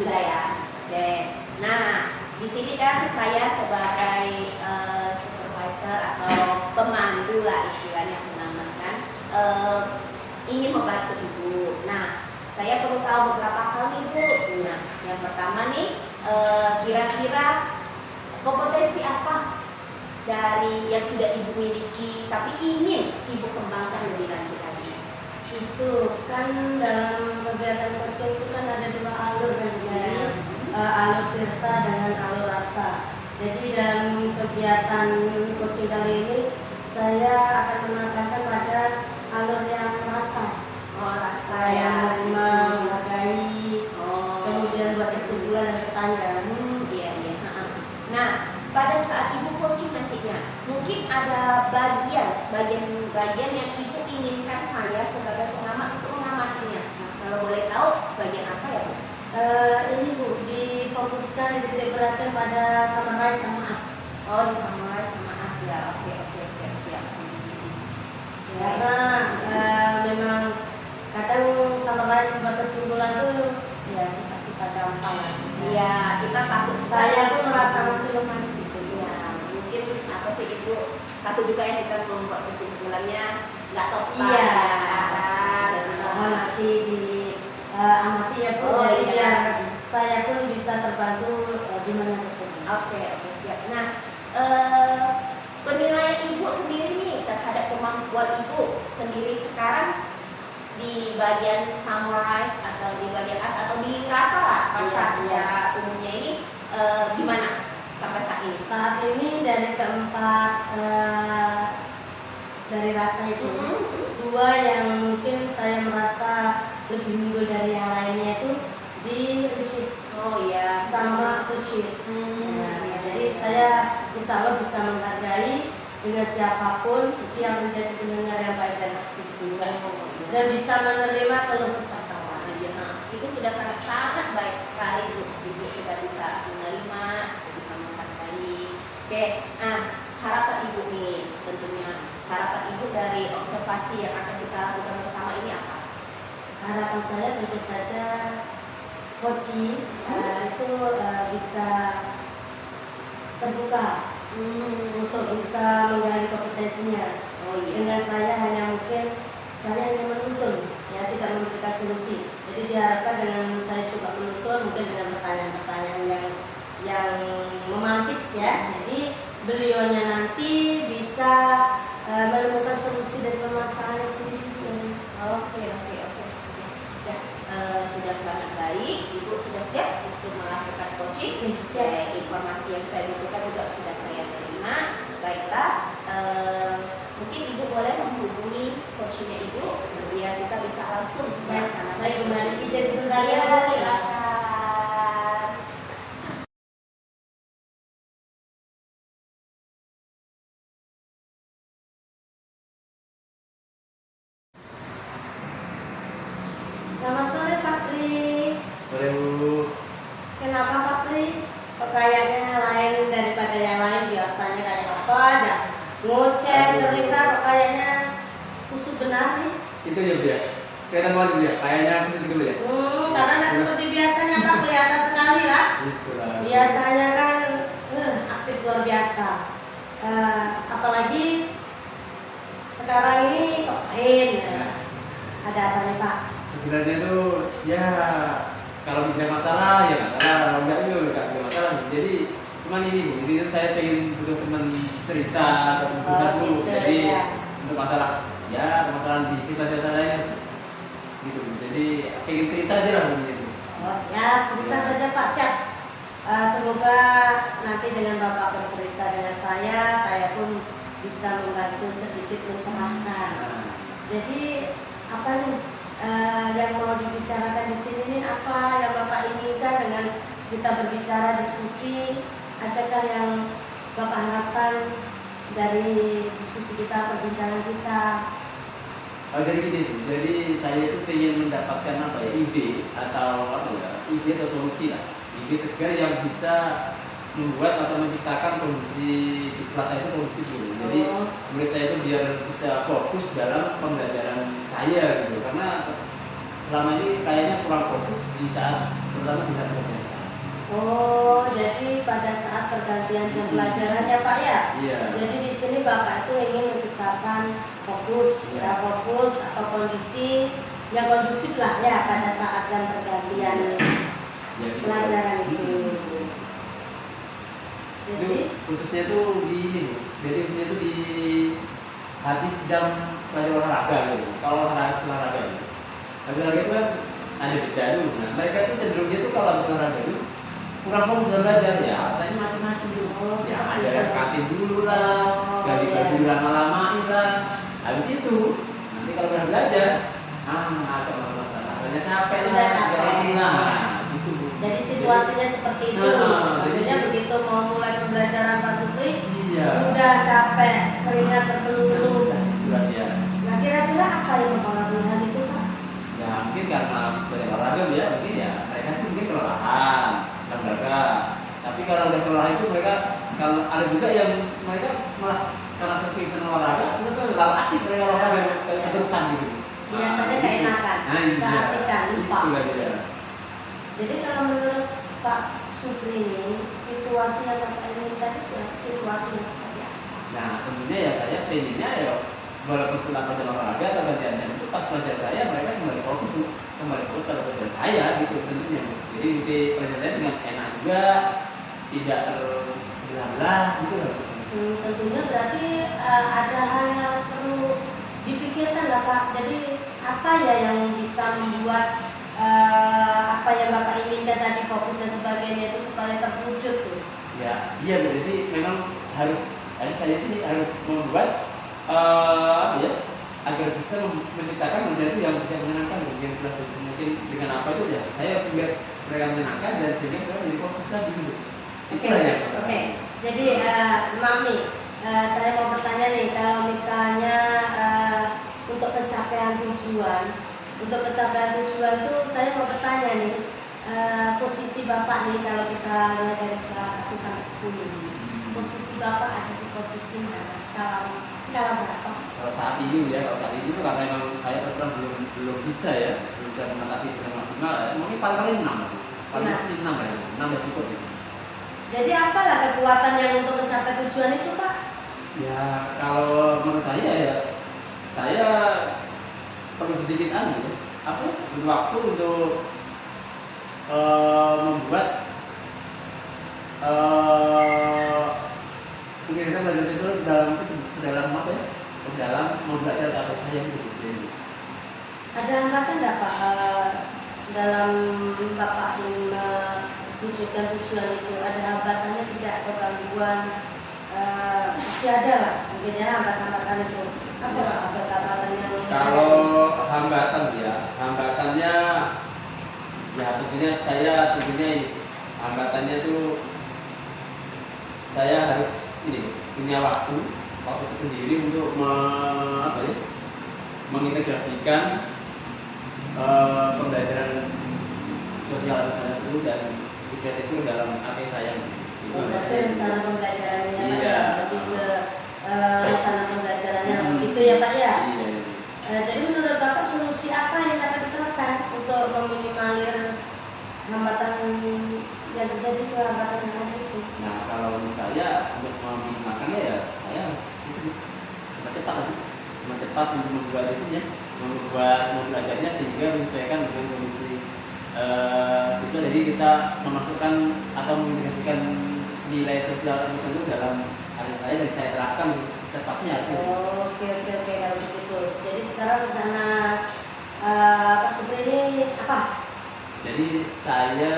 Sudah ya. Oke. Nah, di sini kan saya sebagai supervisor atau pemandu lah istilahnya menamakan ingin membantu Ibu. Nah, saya perlu tahu beberapa hal nih Bu. Nah, yang pertama nih kira-kira kompetensi apa dari yang sudah Ibu miliki tapi ingin Ibu kembangkan lebih lanjut lagi? Itu kan dalam kegiatan coaching itu kan ada dua alur kan, jadi alur tirta dengan alur rasa. Jadi dalam kegiatan coaching kali ini saya akan menekankan pada alur yang rasa. Oh, rasa Yang ya. menerima, menghargai, kemudian buat kesimpulan dan bertanya. Iya, iya. Nah, pada saat Ibu coaching nantinya, mungkin ada bagian yang Ibu inginkan saya sebagai pengamat untuk mengamatinya. Nah, kalau boleh tahu bagian apa ya Bu? Ini Bu, difokuskan titik beratnya pada summarize sama as. Oh, di summarize sama as ya. Oke, siap. Karena memang kadang summarize buat kesimpulan tuh ya susah-susah gampang lah. Iya, kita takut. Saya pun merasa masih lemah di situ. Ya, mungkin apa sih Ibu takut juga ya kita membuat kesimpulannya nggak tepat. Iya. Jadi Mohon masih diamati ya Bu, Oh, jadi iya. biar saya pun bisa terbantu gimana itu. Oke, siap. Nah, penilaian Ibu sendiri nih terhadap kemampuan Ibu sendiri sekarang di bagian summarize atau di bagian as atau di rasa lah, rasa Iya, secara umumnya ini gimana sampai saat ini? Saat ini dari keempat dari rasa itu dua yang mungkin saya merasa lebih unggul dari yang lainnya itu di receive Oh iya, sama appreciate. Nah, iya. jadi saya insya Allah bisa menghargai dengan siapapun, siap menjadi pendengar yang baik dan aktif juga, dan bisa menerima keluh kesah kawan. Nah, itu sudah sangat baik sekali Bu. Ibu sudah bisa menerima, sudah bisa menghargai. Oke, nah harapan Ibu nih tentunya harapan Ibu dari observasi yang akan kita lakukan bersama ini apa? Harapan saya tentu saja coaching itu bisa terbuka untuk bisa menggali kompetensinya. Oh iya. Dengan saya hanya menuntun, ya tidak memberikan solusi. Jadi diharapkan dengan saya coba menuntun, mungkin dengan pertanyaan-pertanyaan yang memantik ya. Jadi beliaunya nanti bisa menemukan solusi dari permasalahannya sendiri. Oke. Ya, sudah sangat baik. Ibu sudah siap untuk melakukan coaching. Siap. Informasi yang saya butuhkan juga sudah saya terima. Baiklah, mungkin Ibu boleh menghubungi coachingnya Ibu biar kita bisa langsung melaksanakan. Baik, kembali izin sebentar ya. Silakan. Selamat sore Pak Pri. Sore Bu. Kenapa Pak Pri? Kok kayaknya lain daripada yang lain, biasanya kayak apa aja? Ngoceh, cerita, kok kayaknya kusut benar nih. Itu ya Bu ya. Kelihatan banget Bu ya. Kayaknya aku sedih dulu ya. Karena nggak seperti biasanya Pak, kelihatan sekali lah. Gitu lah. Biasanya kan aktif luar biasa. Apalagi sekarang ini kok lain. Ya. Ada apa nih Pak? Sebenarnya itu ya kalau tidak masalah ya masalah, kalau enggak itu enggak ada masalah. Jadi cuman ini Bu, jadi saya pengen butuh teman cerita atau curhat Bu. Gitu, Jadi ya. untuk masalah ya permasalahan di sisa-sisa lain gitu Bu. Jadi pengen cerita aja lah Bu gitu. Oh siap, cerita Ya. saja Pak, siap. Semoga nanti dengan Bapak bercerita dengan saya pun bisa membantu sedikit mencerahkan. Nah, Jadi apa nih yang mau dibicarakan di sini nih, apa yang Bapak inginkan dengan kita berbicara diskusi? Adakah yang Bapak harapkan dari diskusi kita, perbincangan kita? jadi gini Bu, jadi saya itu pengen mendapatkan apa ya, ide atau apa ya, ide atau solusi lah, ide segar yang bisa membuat atau menciptakan kondisi di kelas saya itu kondisi dulu. Jadi murid saya itu biar bisa fokus dalam pembelajaran saya gitu, karena selama ini kayaknya kurang fokus di saat terutama di saat Oh, jadi pada saat pergantian jam pelajaran ya Pak ya? Iya. Jadi di sini Bapak itu ingin menciptakan fokus, Iya. fokus atau kondisi yang kondusif lah ya pada saat jam pergantian Ya, gitu. pelajaran itu. Itu Jadi khususnya tuh di ini, jadi khususnya tuh di habis jam pelajaran olahraga gitu. Kalau olahraga gitu. Habis olahraga itu kan ada jeda dulu. Nah, mereka tuh cenderungnya tuh kalau habis olahraga itu kurang fokus dalam belajar ya. Rasanya macam-macam dulu. Ya ada yang kantin dulu lah, ganti baju lama-lamain lah. Habis itu nanti kalau udah belajar, ada masalah. Rasanya capek Sudah lah, capek. nah, gitu. jadi situasinya seperti itu. Akhirnya begitu mau mulai pembelajaran Pak Supri, Iya. udah capek, keringat berpeluh. Nah, ya. Nah kira-kira apa yang mempengaruhi hal itu Pak? Ya mungkin karena habis dari olahraga ya mungkin ya mereka tuh mungkin kelelahan olahraga. Tapi kalau udah kelelahan itu mereka kalau ada juga yang mereka malah karena sering olahraga Betul. kalau asik mereka olahraga Iya. terusan gitu. Biasanya keenakan, keasikan, lupa. Itu lah dia. Jadi kalau menurut Pak Supri ini, situasi yang Bapak inginkan itu situasinya seperti apa? Nah tentunya ya saya pengennya ya walaupun setelah pelajaran olahraga atau gantian itu pas pelajaran saya mereka kembali fokus pada pelajaran saya gitu tentunya. Jadi di pelajaran saya dengan enak juga, tidak terbelah gitu loh. Tentunya berarti ada hal yang harus perlu dipikirkan lah Pak. Jadi apa ya yang bisa membuat apa yang Bapak inginkan tadi fokus dan sebagainya itu supaya terwujud tuh? Ya, iya jadi memang harus saya sih harus membuat apa ya agar bisa menciptakan model itu yang bisa menyenangkan yang plus mungkin dengan apa itu ya saya biar mereka menyenangkan dan sehingga mereka jadi fokus lagi gitu. Oke. Jadi Mami, saya mau bertanya nih, kalau misalnya untuk pencapaian tujuan itu saya mau bertanya nih, posisi Bapak nih kalau kita lihat dari skala 1 sampai 10, posisi Bapak ada di posisi mana? Skala berapa? Kalau saat ini tuh karena memang saya terus terang belum bisa mengatasi dengan maksimal ya. Mungkin paling 6 paling sih 6 ya 6 cukup ya. Jadi apalah kekuatan yang untuk mencapai tujuan itu Pak? Ya kalau menurut saya ya saya perlu sedikit waktu untuk membuat mungkin kita belajar itu dalam apa ya dalam membelajar atau saya gitu. Ada hambatan nggak Pak dalam Bapak ingin mewujudkan tujuan itu? Ada hambatannya tidak atau gangguan? Pasti ada lah, mungkin ya hambatan itu. Apa Ya. Pak hambatan yang Kalau hambatannya ya tentunya hambatannya tuh saya harus punya waktu sendiri untuk mengintegrasikan pembelajaran sosial itu dan integrasi itu dalam apa saya berarti rencana pembelajarannya Iya. lebih ke rencana pembelajarannya begitu ya Pak ya? Iya. Jadi menurut Bapak solusi apa yang dapat diterapkan untuk meminimalir hambatan yang terjadi ke hambatan yang ada itu? Nah kalau menurut saya untuk meminimalkannya ya saya harus cepat untuk membuat belajarnya sehingga menyesuaikan dengan kondisi siswa. Jadi kita memasukkan atau mengintegrasikan nilai sosial itu dalam hari saya dan saya terapkan cepatnya. Oke kalau begitu. Jadi sekarang rencana Pak Supri ini apa? Jadi saya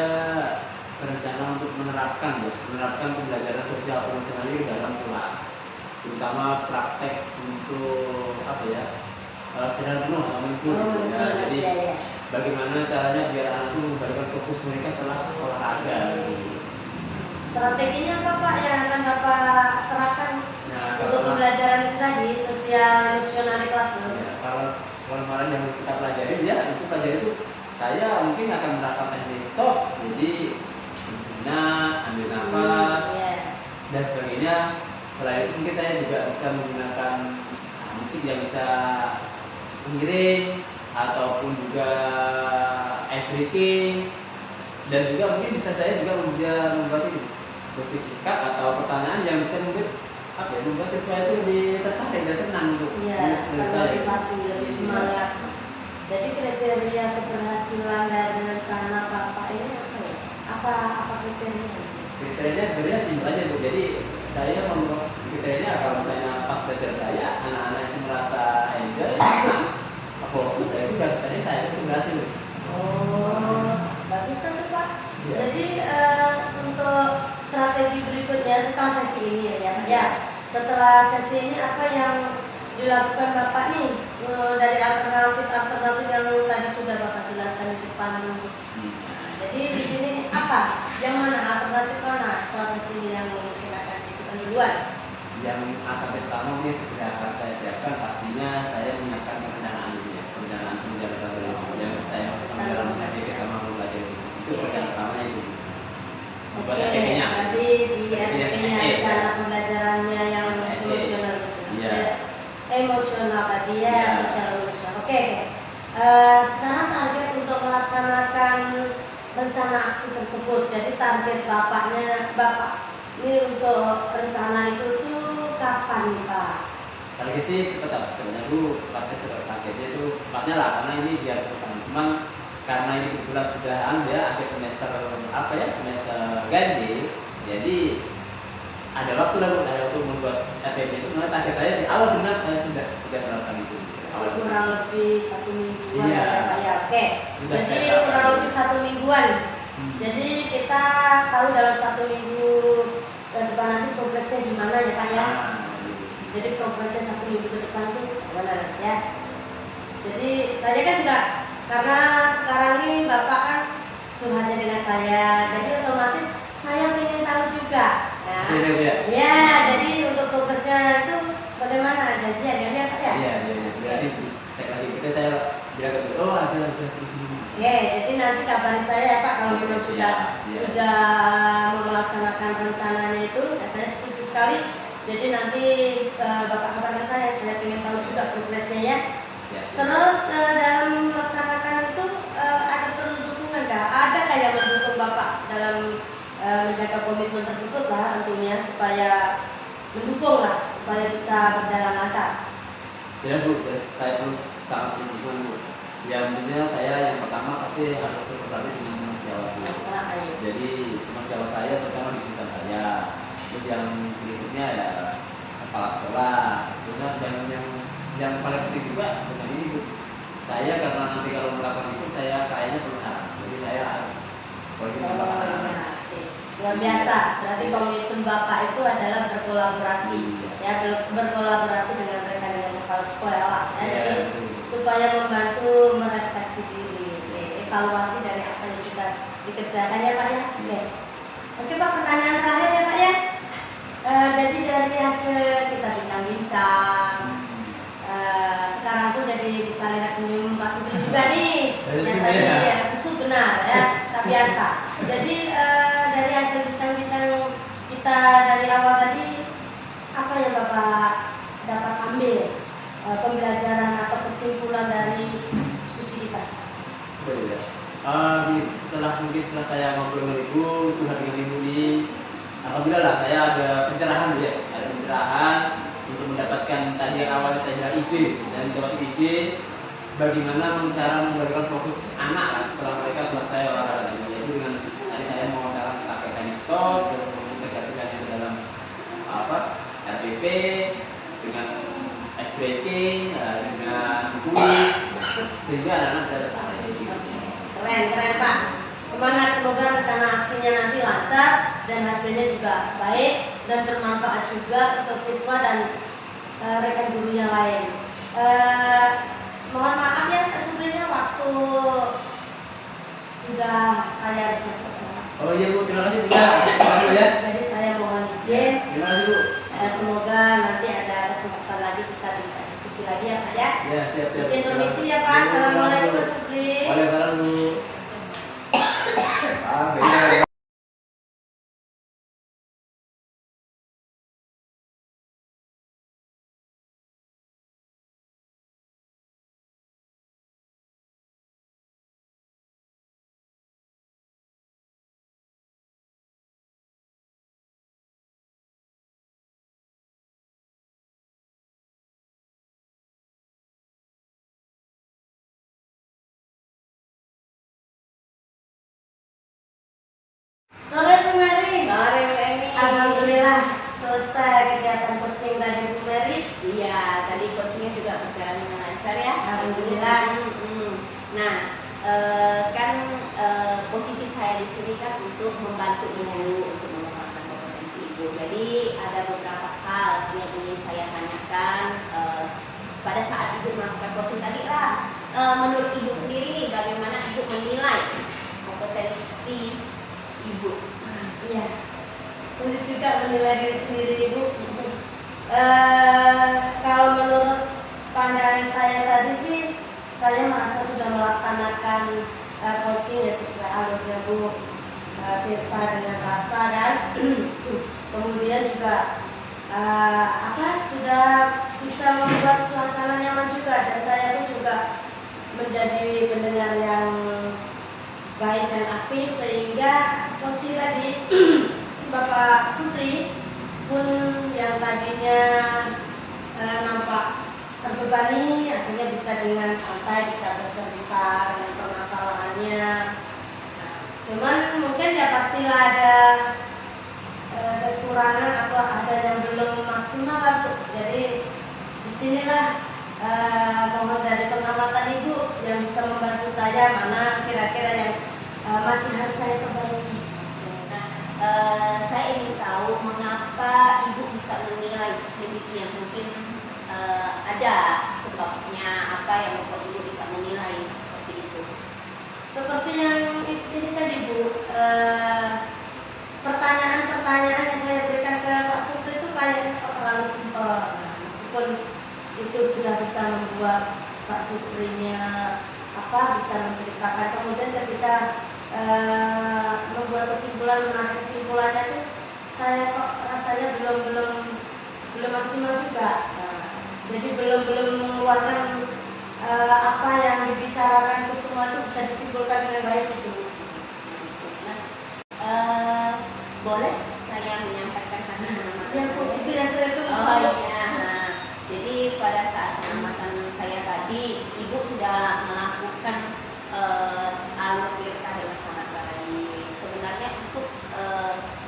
berencana untuk menerapkan pembelajaran sosial emosional ini dalam kelas, terutama praktek untuk jalan penuh sama itu. Jadi bagaimana caranya biar anak itu memberikan fokus mereka setelah olahraga. Strateginya apa Pak yang akan Bapak terapkan Nah, untuk pembelajaran itu tadi sosial emosional di kelas tuh? Ya, kalau kemarin yang kita pelajari itu saya mungkin akan menerapkan teknik stop, jadi ambil nafas dan sebagainya. Selain itu mungkin saya juga bisa menggunakan musik yang bisa mengiring ataupun juga ice breaking Dan juga mungkin bisa saya juga membuat ini posisi singkat atau pertanyaan yang bisa membuat apa ya, membuat siswa itu lebih tertarik dan senang untuk Iya, menyelesaikan. motivasi lebih semangat. Jadi kriteria keberhasilan dari rencana Bapak ini apa ya? Apa kriterianya? Kriterianya sebenarnya simpel aja Bu. Jadi saya membuat kriterianya kalau misalnya pas belajar saya anak-anak itu merasa enjoy, senang, fokus, saya itu tadi saya itu berhasil. Oh, bagus kan tuh Pak. Iya. Jadi untuk strategi berikutnya setelah sesi ini ya Pak ya. Setelah sesi ini apa yang dilakukan Bapak nih dari alternatif yang tadi sudah Bapak jelaskan di depan. Nah, jadi di sini apa? Yang mana alternatif mana setelah sesi ini yang mungkin akan dilakukan duluan? Yang akan pertama ini segera akan saya siapkan pastinya saya menyiapkan perencanaan dulu ya, perencanaan yang saya masukkan dalam RPP sama belajar itu perencanaan pertamanya itu. Oke, Buat RPP-nya. berarti di RPP-nya rencana pembelajarannya yang emosional, Iya. emosional tadi ya, Iya. sosial emosional. Oke. Sekarang target untuk melaksanakan rencana aksi tersebut. Jadi target Bapak ini untuk rencana itu tuh kapan nih Pak? Target sih sebenarnya dulu targetnya itu cepatnya lah karena ini biar cepat. Cuman karena ini kebetulan sudah ya akhir semester semester ganjil, jadi ada waktu lah untuk membuat RPP itu. Nah, target saya di awal benar saya sudah melakukan itu. Awal Kurang lebih 1 mingguan Iya. ya Pak ya. Oke. Sudah Jadi saya lakukan. kurang lebih 1 mingguan. Jadi kita tahu dalam 1 minggu ke depan nanti progresnya di mana ya Pak ya. Nah, Jadi progresnya 1 minggu ke depan itu benar ya. Jadi saya kan juga karena sekarang ini Bapak kan curhatnya dengan saya, jadi otomatis saya ingin tahu juga. Nah, iya. ya, jadi untuk progresnya itu bagaimana janjian ya Pak ya? Iya. Berarti cek lagi kita saya bilang ada sedikit. Oke, jadi nanti kabari saya ya Pak kalau memang sudah Iya. sudah mau melaksanakan rencananya itu, ya saya setuju sekali. Jadi nanti Bapak kabarkan saya ingin tahu juga progresnya ya. Ya. Terus dalam melaksanakan itu ada perlu dukungan kah? Ada kah yang mendukung Bapak dalam menjaga komitmen tersebut lah tentunya supaya mendukung lah supaya bisa berjalan lancar. Ya Bu, saya pun sangat mendukung Bu. Ya tentunya saya yang pertama pasti harus berkoordinasi dengan teman sejawat Bu. Jadi teman sejawat saya terutama di jurusan saya. Terus yang berikutnya ya kepala sekolah. Terus yang paling penting juga dengan ini Bu. Saya karena nanti kalau melakukan itu saya kayaknya perusahaan. Jadi saya harus koordinasi dengan anak-anak. Luar biasa, berarti komitmen Bapak itu adalah berkolaborasi, ya berkolaborasi dengan rekan-rekan kepala sekolah, ya, jadi supaya membantu merefleksi diri, evaluasi dari apa yang sudah dikerjakan ya Pak ya. Oke Pak, pertanyaan terakhir ya Pak ya. Jadi dari hasil kita bincang-bincang, sekarang tuh jadi bisa lihat senyum Pak Supri juga nih, yang tadi ya kusut benar ya, tak biasa. Jadi dari hasil bincang-bincang kita dari awal tadi, apa yang Bapak dapat ambil pembelajaran atau kesimpulan dari diskusi kita? Setelah saya ngobrol dengan Ibu, curhat dengan Ibu ini, alhamdulillah lah saya ada pencerahan ya, ada pencerahan untuk mendapatkan tadi yang awalnya saya bilang ide dan dapat ide bagaimana cara memberikan fokus anak lah setelah mereka selesai olahraga, yaitu dengan tadi saya mau cara pakai teknik stop, terus mengintegrasikannya ke dalam RPP dengan ice breaking, dengan kuis sehingga anak-anak bisa bersama. Keren Pak, semangat, semoga rencana aksinya nanti lancar dan hasilnya juga baik dan bermanfaat juga untuk siswa dan rekan guru yang lain. Mohon maaf ya sebelumnya waktu sudah saya Oh iya Bu, terima kasih Bu ya. Jadi saya mohon izin. Terima kasih Bu. Semoga nanti ada kesempatan lagi kita bisa diskusi lagi ya Pak ya. Ya, siap. Izin permisi ya Pak. Assalamualaikum Pak Supri. Waalaikumsalam Bu. selesai kegiatan coaching tadi Bu Mary. Iya, tadi coachingnya juga berjalan dengan lancar ya. Alhamdulillah. Nah, kan posisi saya di sini kan untuk membantu ibu untuk mengembangkan kompetensi ibu. Jadi ada beberapa hal yang ingin saya tanyakan pada saat ibu melakukan coaching tadi lah. Menurut ibu sendiri nih, bagaimana ibu menilai kompetensi ibu? Iya, sulit juga menilai diri sendiri Ibu. Kalau menurut pandangan saya tadi sih, saya merasa sudah melaksanakan coaching ya sesuai alurnya Bu Tirta dengan rasa dan kemudian juga sudah bisa membuat suasana nyaman juga, dan saya pun juga menjadi pendengar yang baik dan aktif, sehingga coaching tadi Bapak Supri pun yang tadinya nampak terbebani akhirnya bisa dengan santai bisa bercerita dengan permasalahannya. Cuman mungkin ya pastilah ada kekurangan atau ada yang belum maksimal lah Bu. Jadi disinilah mohon dari pengamatan Ibu yang bisa membantu saya mana kira-kira yang masih harus saya perbaiki. Nah, saya ingin tahu mengapa ibu bisa menilai demikian. Mungkin ada sebabnya apa yang membuat ibu bisa menilai seperti itu. Seperti yang ini tadi Bu, pertanyaan-pertanyaan yang saya berikan ke Pak Supri itu kayaknya terlalu simpel. Meskipun itu sudah bisa membuat Pak Suprinya bisa menceritakan, kemudian ketika membuat kesimpulan, menarik kesimpulannya itu saya kok rasanya belum maksimal juga. Jadi belum mengeluarkan apa yang dibicarakan itu semua itu bisa disimpulkan dengan baik itu. Boleh saya menyampaikan hasil pengamatan? Ya Bu, itu yang saya tunggu. Oh iya. Jadi pada saat pengamatan saya tadi, ibu sudah melakukan alur Tirta dengan sangat baik. Sebenarnya untuk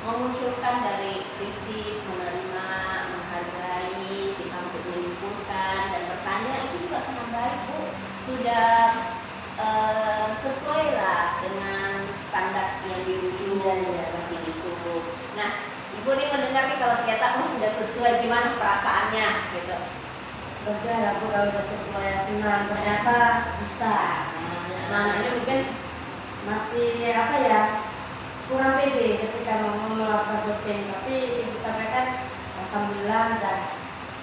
memunculkan dari prinsip menerima, menghargai, kita untuk menyimpulkan dan bertanya itu juga sangat baik Bu. Sudah sesuai lah dengan standar yang dirujuk seperti itu. Nah, ibu nih mendengar nih kalau ternyata sudah sesuai, gimana perasaannya gitu? Betul, aku kalau udah sesuai senang, ternyata bisa. Selama ini mungkin masih kurang pede ketika mau melakukan coaching, tapi ibu sampaikan alhamdulillah udah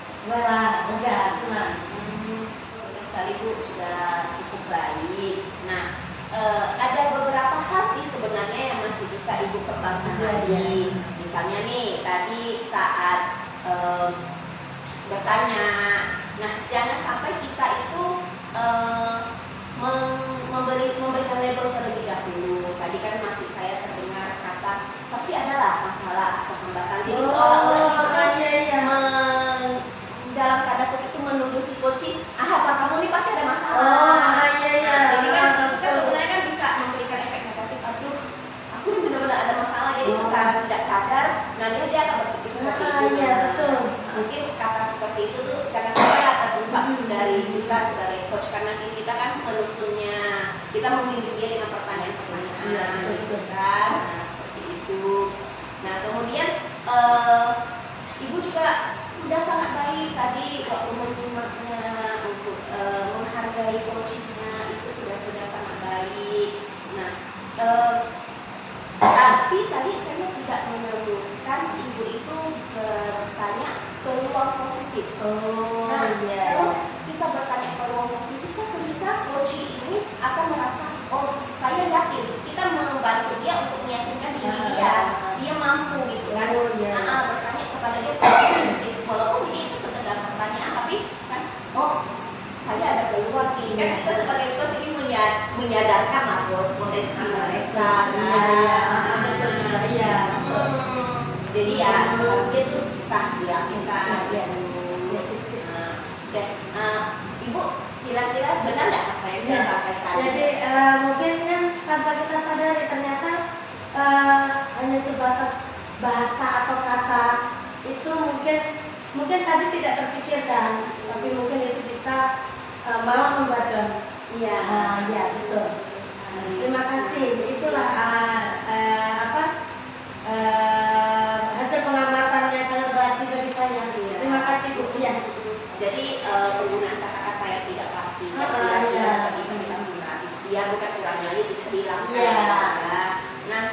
sesuai lah, lega, senang. Betul sekali Bu, sudah cukup baik. Nah, ada beberapa hal sih sebenarnya yang masih bisa ibu kembangkan lagi. Misalnya nih tadi saat bertanya, nah jangan sampai kita itu memberikan label terlebih dahulu. Tadi kan masih saya terdengar kata pasti adalah masalah atau hambatan. Jadi seolah-olah ibu dalam tanda kutip itu menuduh si coaching, apa kamu nih pasti ada masalah. Jadi kan kita sebenarnya kan bisa memberikan efek negatif. Aduh, aku ini benar-benar ada masalah. Jadi secara tidak sadar, nanti dia akan berpikir seperti itu. Betul. Mungkin kata seperti itu tuh jangan sampai terucap dari kita sebagai coach, karena kita kan menuntunnya, kita membimbing dia dengan pertanyaan-pertanyaan, gitu kan. Nah, seperti itu. Nah, kemudian ibu juga sudah sangat baik tadi waktu menerimanya untuk menghargai coachingnya, itu sudah sangat baik. Nah, tapi tadi saya tidak menemukan ibu itu bertanya peluang positif. Kalau kita bertanya peluang positif, kan sebenarnya coaching ini akan merasa, oh saya yakin, kita membantu dia untuk meyakinkan diri dia mampu gitu kan. Bertanya kepada dia positif, walaupun itu sekedar pertanyaan, tapi kan, oh saya ada peluang nih. Kan kita sebagai coach ini menyadarkan lah potensi mereka. Jadi ya seperti itu bisa dilakukan. Ibu kira-kira benar nggak apa yang saya sampaikan? Jadi mungkin kan tanpa kita sadari ternyata hanya sebatas bahasa atau kata itu mungkin tadi tidak terpikirkan, tapi mungkin itu bisa malah membuat Iya. ya betul. Terima kasih. Itulah hasil pengamatan yang sangat berarti bagi saya. Iya. Terima kasih Bu. Ya. Jadi penggunaan kata-kata yang tidak pasti, Ah, tidak iya. bisa kita gunakan. Dia bukan kurang lagi sudah bilang. Iya. Nah,